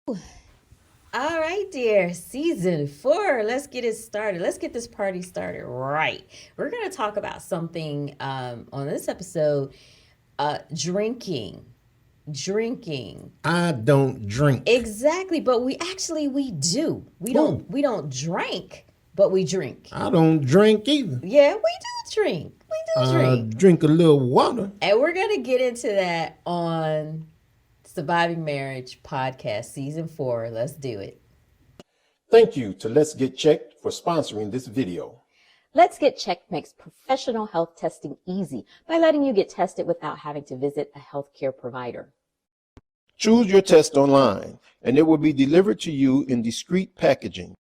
All right, dear. Season 4. Let's get it started. Let's get this party started right. We're going to talk about something on this episode drinking. Drinking. I don't drink. Exactly, but we do. We don't drink, but we drink. I don't drink either. Yeah, we do drink. I drink a little water. And we're going to get into that on Surviving Marriage Podcast Season 4. Let's do it. Thank you to Let's Get Checked for sponsoring this video. Let's Get Checked makes professional health testing easy by letting you get tested without having to visit a healthcare provider. Choose your test online, and it will be delivered to you in discreet packaging.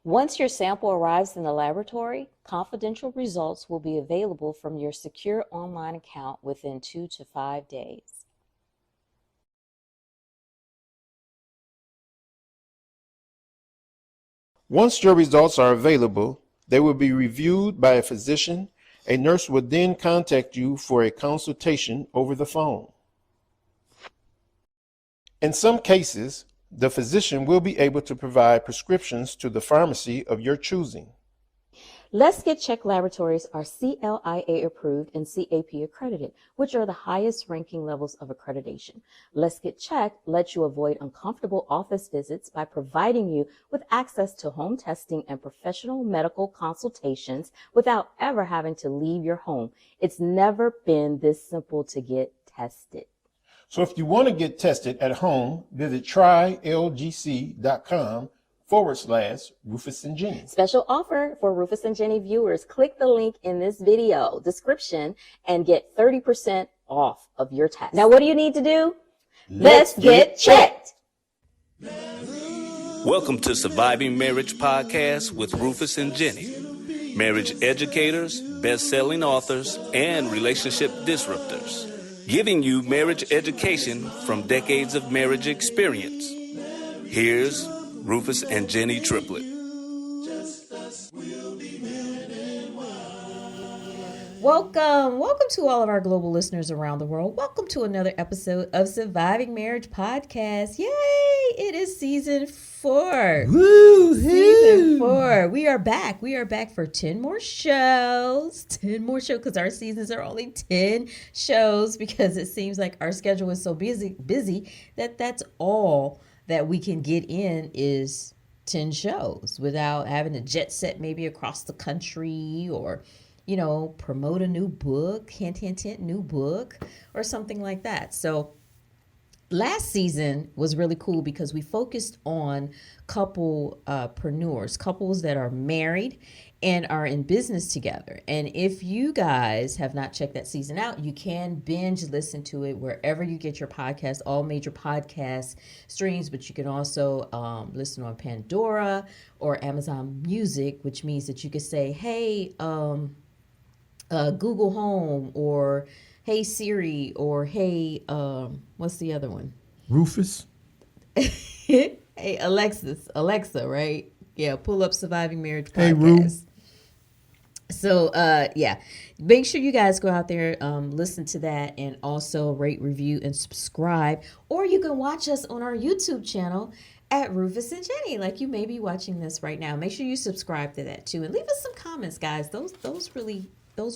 Once your sample arrives in the laboratory, confidential results will be available from your secure online account within 2 to 5 days. Once your results are available, they will be reviewed by a physician. A nurse will then contact you for a consultation over the phone. In some cases, the physician will be able to provide prescriptions to the pharmacy of your choosing. Let's Get Checked laboratories are CLIA approved and CAP accredited, which are the highest ranking levels of accreditation. Let's Get Checked lets you avoid uncomfortable office visits by providing you with access to home testing and professional medical consultations without ever having to leave your home. It's never been this simple to get tested. So if you want to get tested at home, visit trylgc.com/Rufus and Jenny. Special offer for Rufus and Jenny viewers. Click the link in this video description and get 30% off of your test. Now, what do you need to do? Let's get checked. Welcome to Surviving Marriage Podcast with Rufus and Jenny. Marriage educators, best-selling authors, and relationship disruptors. Giving you marriage education from decades of marriage experience. Here's Rufus and Jenny triplet. Welcome to all of our global listeners around the world. Welcome to another episode of Surviving Marriage Podcast. Yay! It is season 4. Woo-hoo. Season 4. We are back. We are back for 10 more shows. 10 more shows because our seasons are only 10 shows because it seems like our schedule is so busy that that's all that we can get in is 10 shows without having to jet set maybe across the country or promote a new book, hint, new book or something like that. So last season was really cool because we focused on couples that are married and are in business together. And if you guys have not checked that season out, you can binge listen to it wherever you get your podcast, all major podcast streams, but you can also listen on Pandora or Amazon Music, which means that you could say, hey, Google Home or hey Siri or hey what's the other one? Rufus. Hey Alexa, right? Yeah, pull up Surviving Marriage Podcast. Hey Ru. So make sure you guys go out there, listen to that, and also rate, review, and subscribe. Or you can watch us on our YouTube channel at Rufus and Jenny, like you may be watching this right now. Make sure you subscribe to that too, and leave us some comments, guys. Those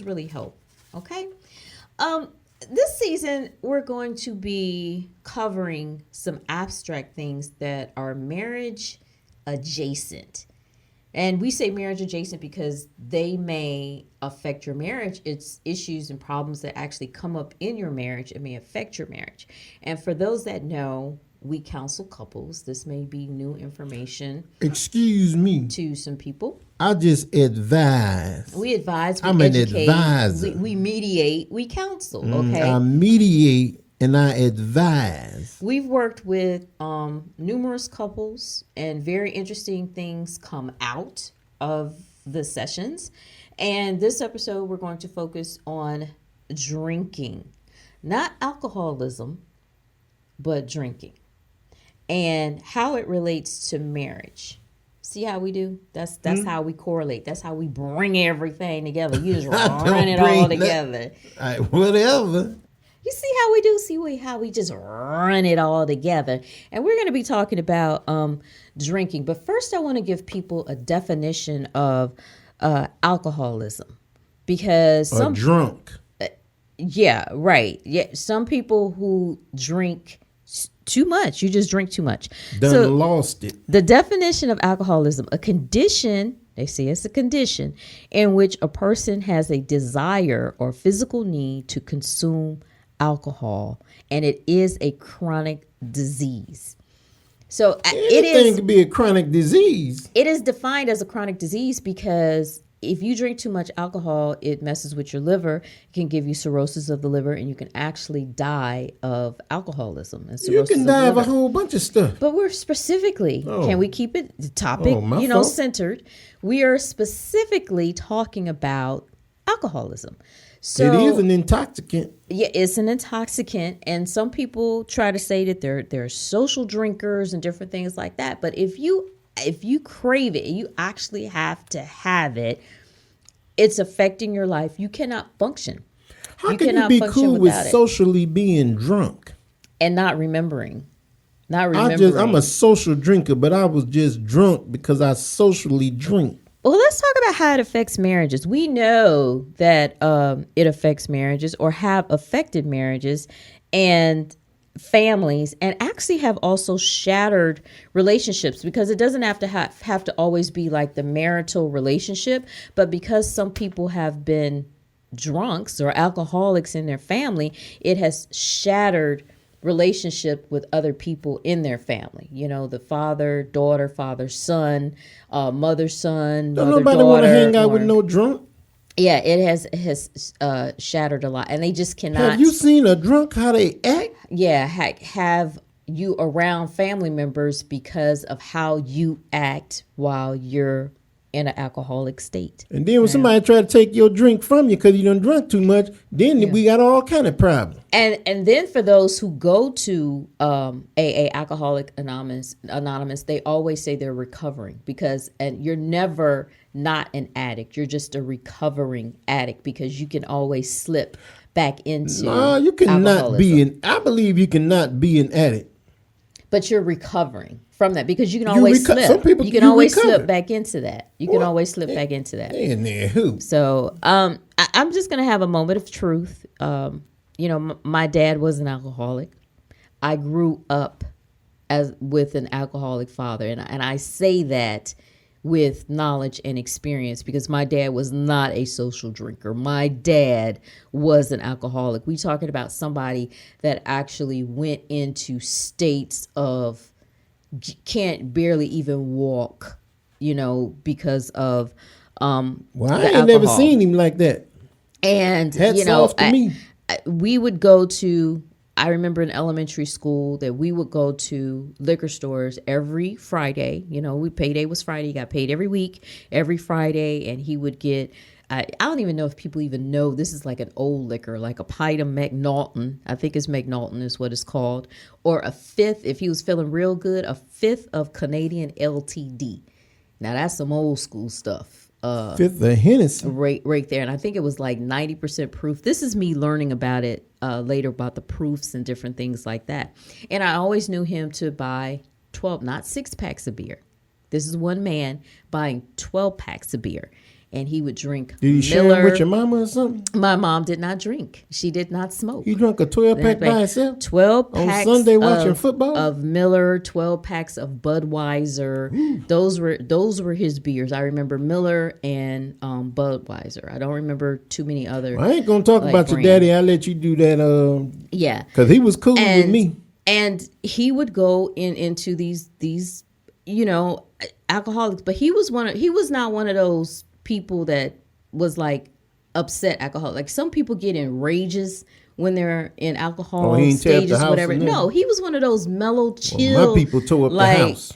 really help. Okay. This season we're going to be covering some abstract things that are marriage adjacent. And we say marriage adjacent because they may affect your marriage. It's issues and problems that actually come up in your marriage. It may affect your marriage. And for those that know, we counsel couples. This may be new information. Excuse me. To some people. I just advise. We advise. I'm educate, an advisor. We mediate. We counsel. Okay. I mediate and I advise. We've worked with numerous couples, and very interesting things come out of the sessions. And this episode, we're going to focus on drinking, not alcoholism, but drinking, and how it relates to marriage. See how we do? That's how we correlate. That's how we bring everything together. You just run it all together. Whatever. You see how we do? How we just run it all together. And we're going to be talking about drinking. But first, I want to give people a definition of alcoholism. Because some drunk. Yeah, right. Yeah, some people who drink too much. You just drink too much. Lost it. The definition of alcoholism, a condition, they say it's a condition in which a person has a desire or physical need to consume alcohol, and it is a chronic disease. So Anything could be a chronic disease. It is defined as a chronic disease because if you drink too much alcohol, it messes with your liver. It can give you cirrhosis of the liver, and you can actually die of alcoholism. And You can die of a whole bunch of stuff. But we're specifically, can we keep it the topic, fault. centered? We are specifically talking about alcoholism. So It is an intoxicant. yeah, it's an intoxicant, and some people try to say that they're social drinkers and different things like that. But if you crave it, you actually have to have it. It's affecting your life. You cannot function. How can you be cool with socially being drunk? And not remembering? I'm a social drinker, but I was just drunk because I socially drink. Well, let's talk about how it affects marriages. We know that it affects marriages or have affected marriages and families, and actually have also shattered relationships, because it doesn't have to always be like the marital relationship, but because some people have been drunks or alcoholics in their family, it has shattered relationship with other people in their family. You know, the father, daughter, father, son, mother, son, Don't mother, nobody daughter. want to hang out with no drunk. Yeah, it has shattered a lot, and they just cannot. Have you seen a drunk how they act? Yeah, have you around family members because of how you act while you're in an alcoholic state. And then when somebody try to take your drink from you because you done drunk too much, then we got all kind of problems. And then for those who go to AA, Alcoholic Anonymous, they always say they're recovering and you're never not an addict. You're just a recovering addict because you can always slip back into you cannot I believe you cannot be an addict. But you're recovering from that because you can always slip. Some people, you can always slip back into that. You can always slip back into that. In there, who? So I'm just going to have a moment of truth. My dad was an alcoholic. I grew up with an alcoholic father. And I say that with knowledge and experience because my dad was not a social drinker. My dad was an alcoholic. We talking about somebody that actually went into states of can't barely even walk, because of I ain't never seen him like that. And hats off to me. We would go to, I remember in elementary school that we would go to liquor stores every Friday. Payday was Friday. You got paid every week, every Friday. And he would get, I don't even know if people even know, this is like an old liquor, like a pint of McNaughton. I think it's McNaughton is what it's called. Or a fifth, if he was feeling real good, a fifth of Canadian LTD. Now that's some old school stuff. Fifth of Hennessy. Right there. And I think it was like 90% proof. This is me learning about it later about the proofs and different things like that. And I always knew him to buy 12, not 6 packs of beer. This is one man buying 12 packs of beer. And he would drink Did you share them with your mama or something? My mom did not drink. She did not smoke. You drank a 12-pack by herself? 12 packs on Sunday watching football? Of Miller, 12 packs of Budweiser. Those were his beers. I remember Miller and Budweiser. I don't remember too many other. I ain't gonna talk about your daddy. I'll let you do that. Yeah, because he was cool with me. And he would go into these alcoholics, but he was not one of those people that was like upset alcoholic. Like some people get in rages when they're in alcohol stages, whatever. No, he was one of those mellow, chill. My people tore up the house.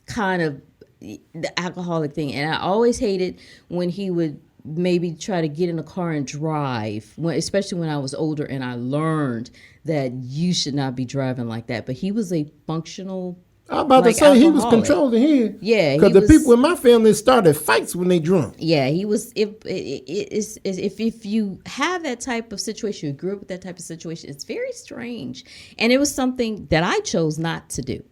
Kind of the alcoholic thing. And I always hated when he would maybe try to get in a car and drive, especially when I was older and I learned that you should not be driving like that. But he was a functional I'm about like to say he was alcoholic. controlling here. Yeah, because he the was- people in my family started fights when they drunk. Yeah, he was. If you have that type of situation, you grew up with that type of situation, it's very strange. And it was something that I chose not to do.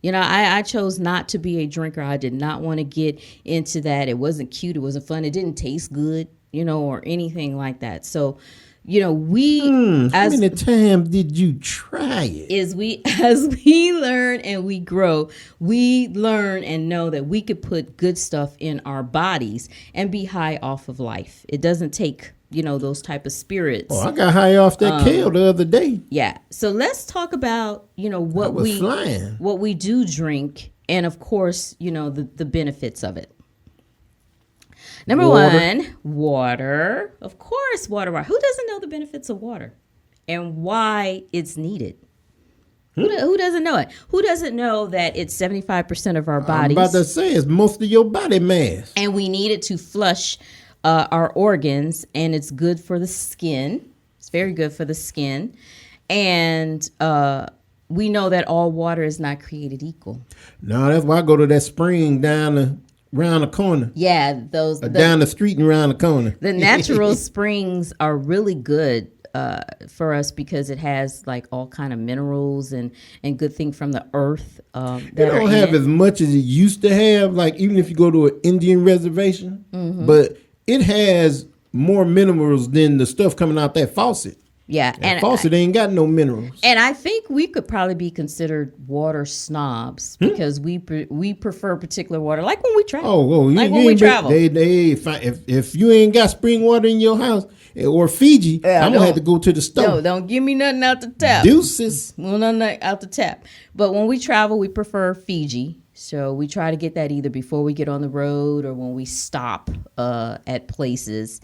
You know, I chose not to be a drinker. I did not want to get into that. It wasn't cute. It wasn't fun. It didn't taste good, you know, or anything like that. So, you know, How many times did you try it? as we learn and we grow, we learn and know that we could put good stuff in our bodies and be high off of life. It doesn't take, you know, those type of spirits. Oh, I got high off that kale the other day. Yeah. So let's talk about, you know, I was flying. what we do drink, and of course, you know, the benefits of it. Number one, water. Of course, water. Who doesn't know the benefits of water and why it's needed? Who doesn't know it? Who doesn't know that it's 75% of our bodies? I'm about to say it's most of your body mass. And we need it to flush our organs, and it's good for the skin. It's very good for the skin. And we know that all water is not created equal. No, that's why I go to that spring around the corner. Yeah, Down the street and around the corner. the natural springs are really good for us because it has like all kind of minerals and good thing from the earth. They don't have as much as it used to have, like even if you go to an Indian reservation, but it has more minerals than the stuff coming out that faucet. Yeah, And faucet ain't got no minerals. And I think we could probably be considered water snobs because we prefer particular water, like when we travel. Like when we travel. If you ain't got spring water in your house or Fiji, I'm gonna have to go to the store. No, don't give me nothing out the tap. Deuces. Well, nothing out the tap. But when we travel, we prefer Fiji. So we try to get that either before we get on the road or when we stop at places.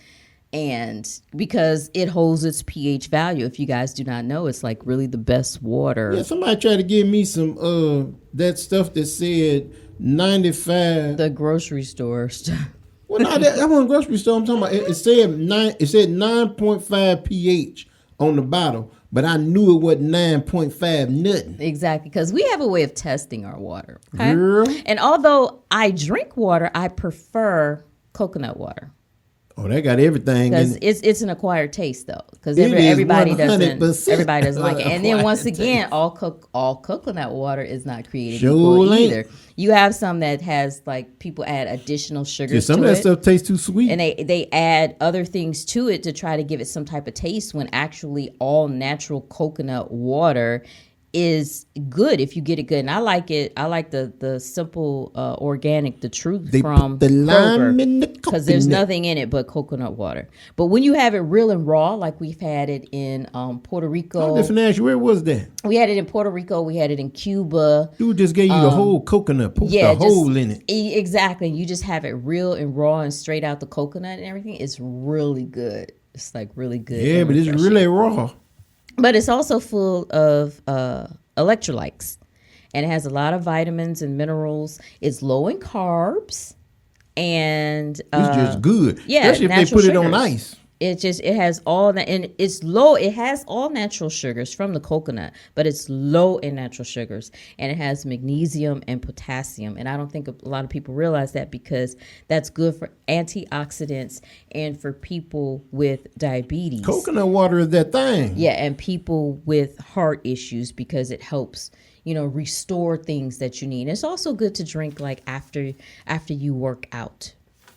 And because it holds its pH value, if you guys do not know, it's like really the best water. Yeah, somebody tried to give me some that stuff that said 95. The grocery store stuff. Well, no, that wasn't grocery store. I'm talking about it said 9.5 pH on the bottle, but I knew it wasn't 9.5 nothing. Exactly, because we have a way of testing our water. Okay? Girl. And although I drink water, I prefer coconut water. Oh, they got everything in Because it. it's an acquired taste though, because It is everybody 100% doesn't like it. And then once acquired again, all coconut water is not created Sure equal ain't. either. You have some that has like people add additional Yeah, sugars some to of that it, stuff tastes too sweet. and they add other things to it to try to give it some type of taste. When actually all natural coconut water is good if you get it good. And I like it. I like the simple organic, the truth They from put the lime in the because there's coconut. nothing in it but coconut water. But when you have it real and raw, like we've had it in Puerto Rico, I different ask you, where was that? we had it in Puerto Rico, we had it in Cuba. Dude just gave you the whole coconut, poked Yeah, a hole in it. Exactly. You just have it real and raw and straight out the coconut and everything. It's really good. It's like really good. Yeah, and but it's refreshing. really raw. But it's also full of electrolytes, and it has a lot of vitamins and minerals. It's low in carbs, and It's just good. yeah, Especially if they natural put it on sugars. ice. It has all that, and it's low. It has all natural sugars from the coconut, but it's low in natural sugars, and it has magnesium and potassium. And I don't think a lot of people realize that because that's good for antioxidants and for people with diabetes. Coconut water is that thing. Yeah, and people with heart issues because it helps, you know, restore things that you need. It's also good to drink like after you work out,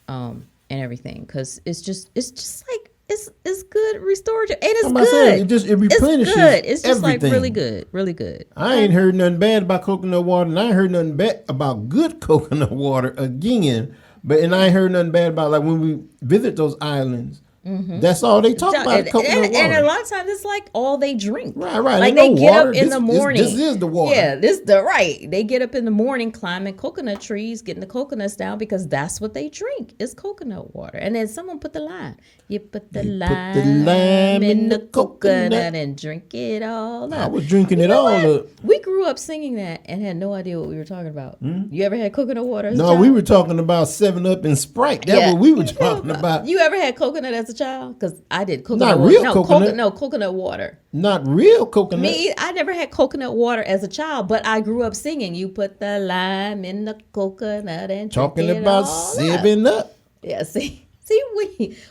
and everything, because it's just like it's good restorative, and it's I'm about to good. say, it replenishes It's good. It's just everything. like really good. I ain't heard nothing bad about coconut water, and I ain't heard nothing bad about good coconut water again. And I ain't heard nothing bad about, like, when we visit those islands. That's all they talk about, coconut water. And a lot of times it's like all they drink. Right. Like Ain't they no get water. up in the morning. This is the water. Yeah, They get up in the morning, climbing coconut trees, getting the coconuts down because that's what they drink. It's coconut water. And then someone put the lime. You put the lime in the coconut and drink it all up. I was drinking it know all what? up. We grew up singing that and had no idea what we were talking about. You ever had coconut water as a No, child? we were talking about 7-Up and Sprite. That's what we were talking about. You ever had coconut as as a child? Because I did coconut Not water. real coconut. No, coconut water. Not real coconut. Me, I never had coconut water as a child, but I grew up singing, you put the lime in the coconut and Talking drink it about all 7 Up. Yeah, see,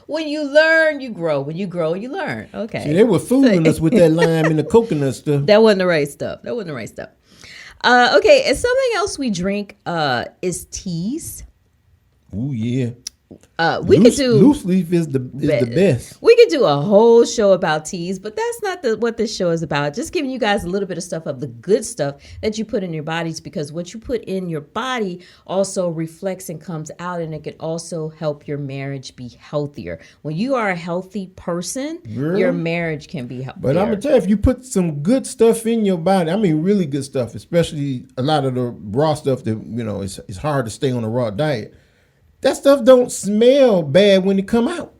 when you learn, you grow. When you grow, you learn. Okay. See, they were fooling us with that lime and the coconut stuff. That wasn't the right stuff. Okay, and something else we drink is teas. Ooh, yeah. We could do loose leaf is the best. We could do a whole show about teas, but that's not what this show is about. Just giving you guys a little bit of stuff of the good stuff that you put in your bodies, because what you put in your body also reflects and comes out, and it can also help your marriage be healthier. When you are a healthy person, Girl. your marriage can be healthier. But I'm gonna tell you, if you put some good stuff in your body, I mean really good stuff, especially a lot of the raw stuff that it's hard to stay on a raw diet. That stuff don't smell bad when it come out.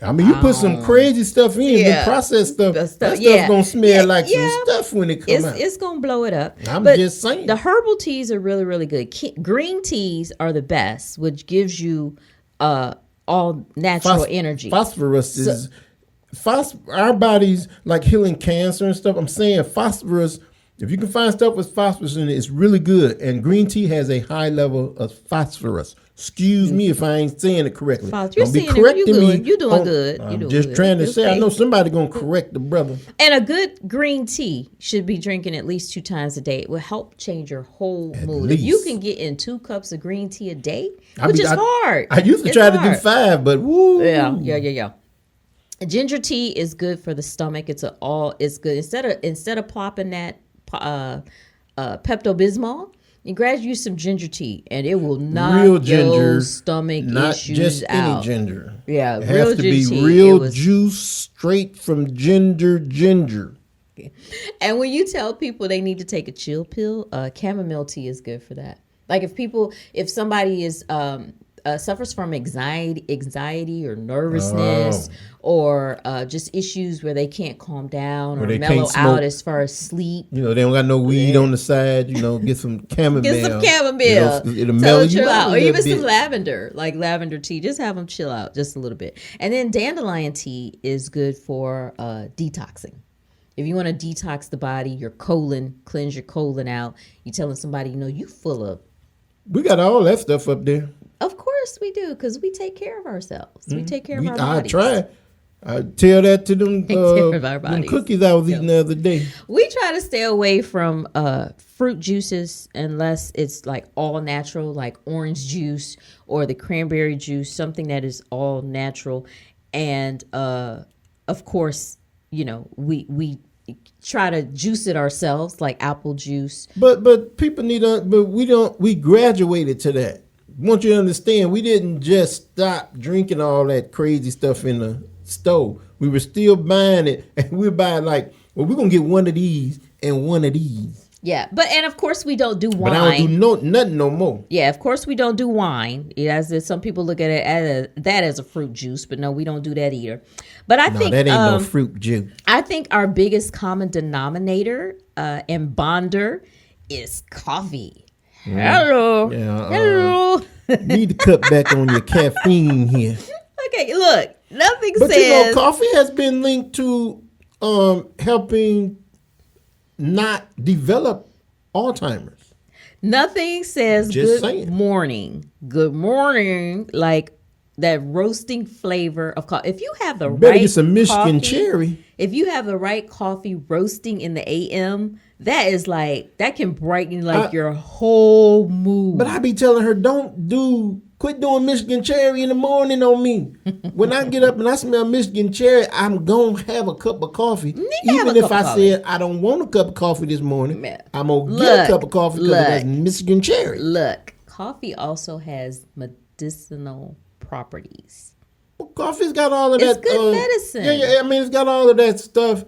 I mean, you put some crazy stuff in, the processed stuff. That stuff's gonna smell like some stuff when it come out. It's gonna blow it up. I'm just saying. The herbal teas are really, really good. Green teas are the best, which gives you all natural energy. Phosphorus is our body's like healing cancer and stuff. I'm saying phosphorus. If you can find stuff with phosphorus in it, it's really good. And green tea has a high level of phosphorus. Excuse me if I ain't saying it correctly. Don't be correcting me. You're doing good. I'm just trying to say, I know somebody going to correct the brother. And a good green tea should be drinking at least 2 times a day. It will help change your whole mood. least. If you can get in 2 cups of green tea a day, which is hard. I used to try to do 5, but woo. Yeah. Ginger tea is good for the stomach. It's good. Instead of plopping that Pepto-Bismol, you gradually use some ginger tea, and it will knock real ginger, your stomach not issues just out. any ginger. Yeah, it real has to be tea. real juice straight from ginger. And when you tell people they need to take a chill pill, chamomile tea is good for that. Like if somebody is suffers from anxiety or nervousness, or just issues where they can't calm down or mellow out as far as sleep. They don't got no weed on the side. Get some chamomile. Get some chamomile. It'll mellow you out. Or even some lavender, like lavender tea. Just have them chill out just a little bit. And then dandelion tea is good for detoxing. If you want to detox the body, cleanse your colon out, you telling somebody, you full of. We got all that stuff up there. Of course we do, because we take care of ourselves. We take care of our bodies. I try. I tell that to them, them cookies I was eating the other day. We try to stay away from fruit juices unless it's like all natural, like orange juice or the cranberry juice, something that is all natural. And of course, we try to juice it ourselves, like apple juice. But people we graduated to that. I want you to understand, we didn't just stop drinking all that crazy stuff in the store. We were still buying it, and we're buying we're going to get one of these and one of these. Yeah, and of course we don't do wine. But I don't do nothing no more. Yeah, of course we don't do wine. Some people look at it as a fruit juice, but no, we don't do that either. But I think that ain't no fruit juice. I think our biggest common denominator and bonder is coffee. Hello. Hello. Need to cut back on your caffeine here. Okay, look, nothing but says. Coffee has been linked to helping not develop Alzheimer's. Nothing says Just good saying. Good morning, like that roasting flavor of coffee. If you have the Better right get some Michigan coffee, cherry. If you have the right coffee roasting in the AM, that can brighten your whole mood. But I be telling her, quit doing Michigan cherry in the morning on me. When I get up and I smell Michigan cherry, I'm going to have a cup of coffee. Even if I said I don't want a cup of coffee this morning, I'm going to get a cup of coffee because it has Michigan cherry. Look, coffee also has medicinal properties. Well, coffee's got all of that. It's good medicine. Yeah, I mean, it's got all of that stuff.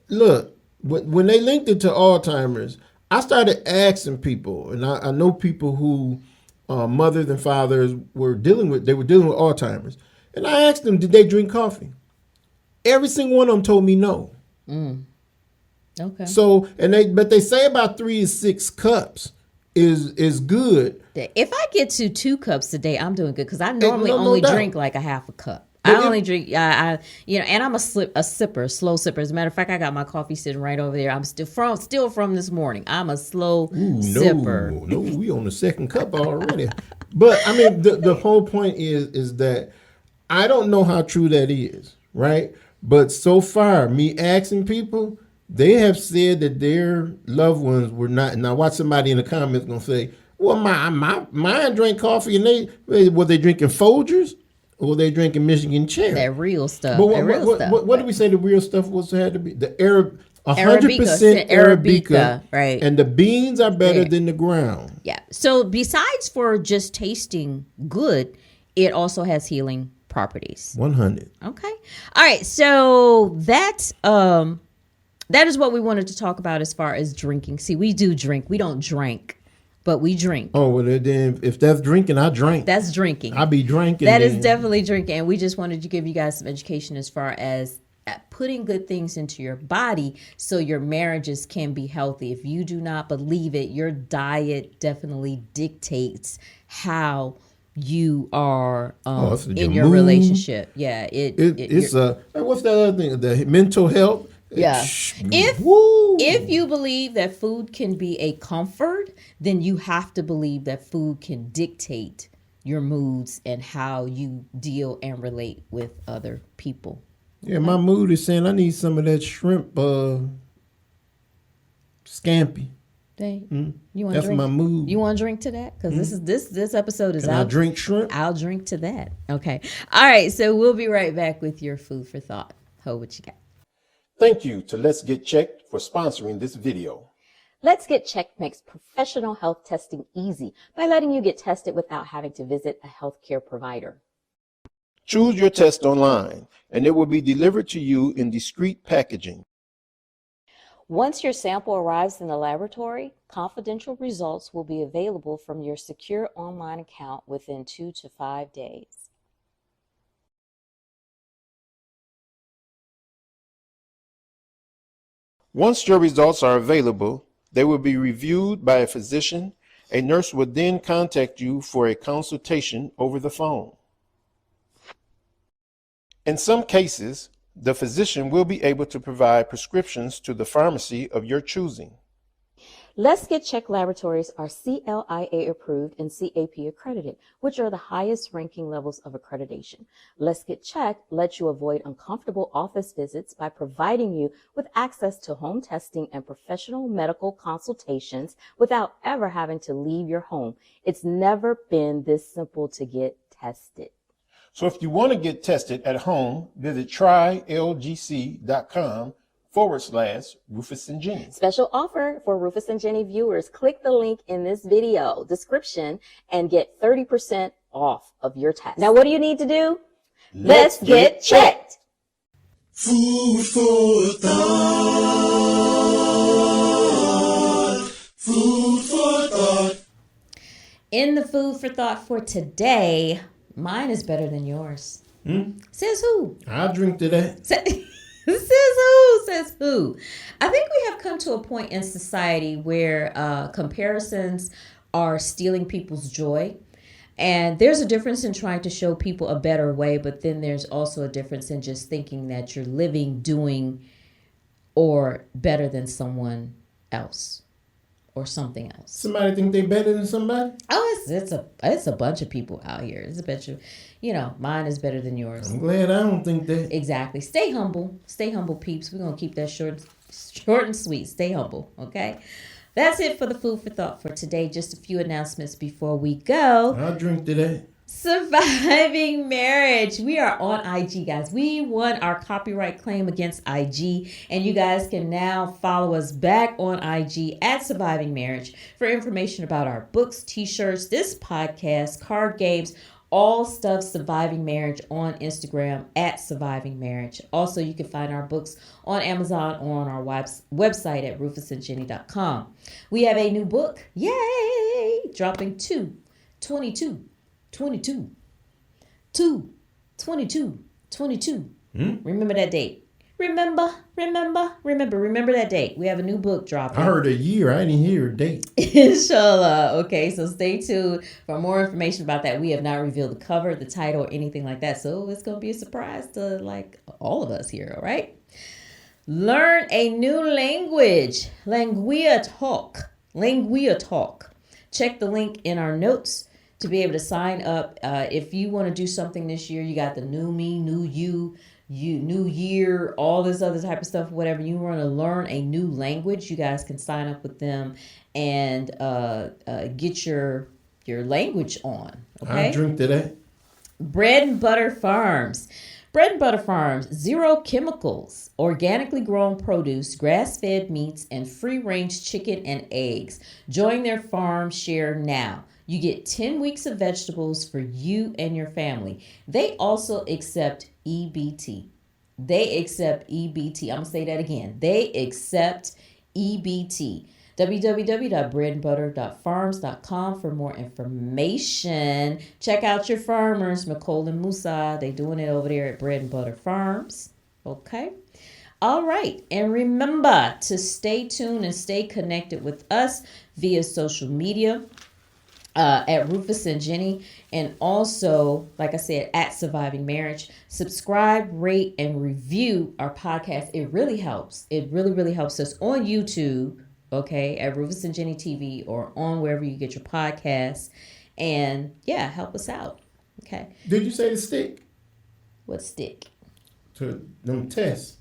Look, when they linked it to Alzheimer's, I started asking people, and I know people who mothers and fathers were dealing with Alzheimer's. And I asked them, did they drink coffee? Every single one of them told me no. Okay. So, but they say about 3 to 6 cups is good. If I get to 2 cups a day, I'm doing good, because I normally only drink like a half a cup. I only drink, and I'm a slow sipper. As a matter of fact, I got my coffee sitting right over there. I'm still from this morning. I'm a slow sipper. No, we on the second cup already. But I mean, the whole point is that I don't know how true that is, right? But so far, me asking people, they have said that their loved ones were not. Now, watch somebody in the comments gonna say, "Well, mine drank coffee, and were they drinking Folgers, or were they drinking Michigan Cherry?" That real stuff. But But what did we say the real stuff had to be? The 100% Arabica, Arabica, right? And the beans are better than the ground. Yeah. So besides for just tasting good, it also has healing properties. 100. Okay. All right. So that is what we wanted to talk about as far as drinking. See, we do drink. We don't drink, but we drink. Oh, well, then if that's drinking, I drink. That's drinking. I be drinking. That is definitely drinking. And we just wanted to give you guys some education as far as putting good things into your body so your marriages can be healthy. If you do not believe it, your diet definitely dictates how you are in your relationship. Yeah. It's what's that other thing? The mental health. Yeah. If you believe that food can be a comfort, then you have to believe that food can dictate your moods and how you deal and relate with other people. Yeah, my mood is saying I need some of that shrimp scampi. You want That's drink? my mood. You want to drink to that? Because this episode is Can I drink shrimp? I'll drink to that. Okay. All right. So we'll be right back with your food for thought. Ho, what you got? Thank you to Let's Get Checked for sponsoring this video. Let's Get Checked makes professional health testing easy by letting you get tested without having to visit a healthcare provider. Choose your test online, and it will be delivered to you in discreet packaging. Once your sample arrives in the laboratory, confidential results will be available from your secure online account within 2 to 5 days. Once your results are available, they will be reviewed by a physician. A nurse will then contact you for a consultation over the phone. In some cases, the physician will be able to provide prescriptions to the pharmacy of your choosing. Let's Get Checked laboratories are CLIA approved and CAP accredited, which are the highest ranking levels of accreditation. Let's Get Checked lets you avoid uncomfortable office visits by providing you with access to home testing and professional medical consultations without ever having to leave your home. It's never been this simple to get tested. So if you want to get tested at home, visit trylgc.com/Rufus and Jenny. Special offer for Rufus and Jenny viewers. Click the link in this video description and get 30% off of your test. Now, what do you need to do? Let's get checked. Food for thought. Food for thought. In the food for thought for today, mine is better than yours. Says who? I'll drink to that. Says who? I think we have come to a point in society where comparisons are stealing people's joy. And there's a difference in trying to show people a better way, but then there's also a difference in just thinking that you're living, doing, or better than someone else or something else. Somebody think they better than somebody? Oh, it's a bunch of people out here. It's a bunch of, mine is better than yours. I'm glad I don't think that. Exactly. Stay humble, peeps. We're gonna keep that short and sweet. Stay humble, okay? That's it for the food for thought for today. Just a few announcements before we go. I'll drink to that. Surviving Marriage. We are on IG, guys. We won our copyright claim against IG, and you guys can now follow us back on IG at Surviving Marriage for information about our books, t-shirts, this podcast, card games, all stuff Surviving Marriage on Instagram at Surviving Marriage. Also, you can find our books on Amazon or on our website at RufusandJenny.com. We have a new book. Yay! Dropping 2/22/22. Remember that date. Remember that date. We have a new book dropping. I heard a year. I didn't hear a date. Inshallah. Okay, so stay tuned for more information about that. We have not revealed the cover, the title, or anything like that. So it's going to be a surprise to like all of us here, all right? Learn a new language. Languia Talk. Check the link in our notes to be able to sign up. If you want to do something this year, you got the new me, new you, new year, all this other type of stuff, whatever. You want to learn a new language, you guys can sign up with them and get your language on. Okay. I drink to that. Bread and Butter Farms. Bread and Butter Farms, 0 chemicals, organically grown produce, grass-fed meats, and free-range chicken and eggs. Join their farm share now. You get 10 weeks of vegetables for you and your family. They also accept EBT. I'm going to say that again. They accept EBT. www.breadandbutter.farms.com for more information. Check out your farmers, Nicole and Musa. They doing it over there at Bread and Butter Farms. Okay. All right. And remember to stay tuned and stay connected with us via social media at Rufus and Jenny. And also, like I said, at Surviving Marriage. Subscribe, rate, and review our podcast. It really helps. It really, really helps us on YouTube. Okay, at Rufus and Jenny TV or on wherever you get your podcasts. And yeah, help us out. Okay. Did you say the stick? What stick? To them tests.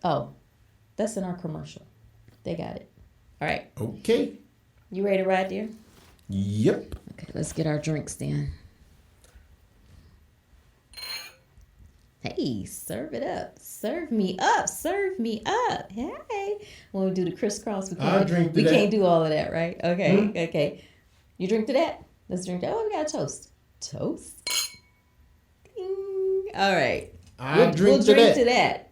Oh, that's in our commercial. They got it. All right. Okay. You ready to ride, dear? Yep. Okay, let's get our drinks then. Hey, serve it up. Serve me up. Serve me up. Hey. When we do the crisscross, we can't do all of that, right? Okay. Okay. You drink to that? Let's drink that. Oh, we got a toast. Toast. Ding. All right. We'll drink to that.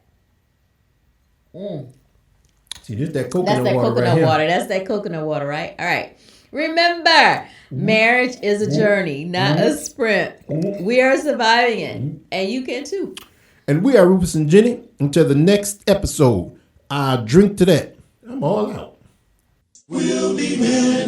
See, this that That's coconut that water coconut right water. here. That's that coconut water, right? All right. Remember, marriage is a journey, not a sprint. We are surviving it, and you can too. And we are Rufus and Jenny. Until the next episode, I drink to that. I'm all out. We'll be men